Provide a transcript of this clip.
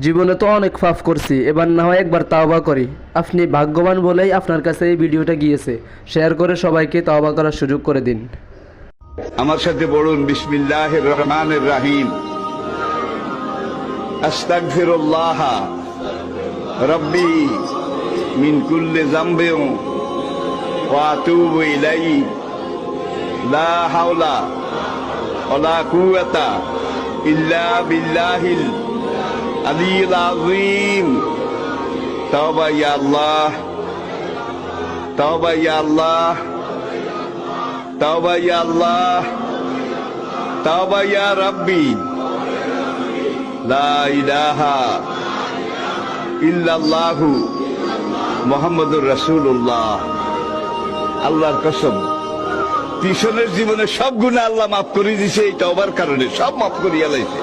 জীবনে তো অনেক পাপ করছি, এবার না হয় একবার তাওবা করি। আপনি ভাগ্যবান বলেই আপনার কাছে এই ভিডিওটা গিয়েছে। শেয়ার করে সবাইকে তাওবা করার সুযোগ করে দিন। আমার সাথে বলুন, বিসমিল্লাহির রহমানির রহিম। আস্তাগফিরুল্লাহ রব্বি মিন কুল্লি যামবিন ওয়া আতুবু ইলাইহি লা হাওলা ওয়ালা কুওয়াতা ইল্লা বিল্লাহিল আলিয়্যিল আযীম। তাওবা ইয়া আল্লাহ, তাওবা ইয়া আল্লাহ, তাওবা ইয়া আল্লাহ, তাওবা ইয়া রাব্বি। লা ইলাহা ইল্লাল্লাহু মুহাম্মাদুর রাসূলুল্লাহ। আল্লাহর কসম, পিছনের জীবনে সব গুনাহ আল্লাহ মাফ করে দিয়েছে এই তওবার কারণে, সব মাফ করিয়া লাইছে।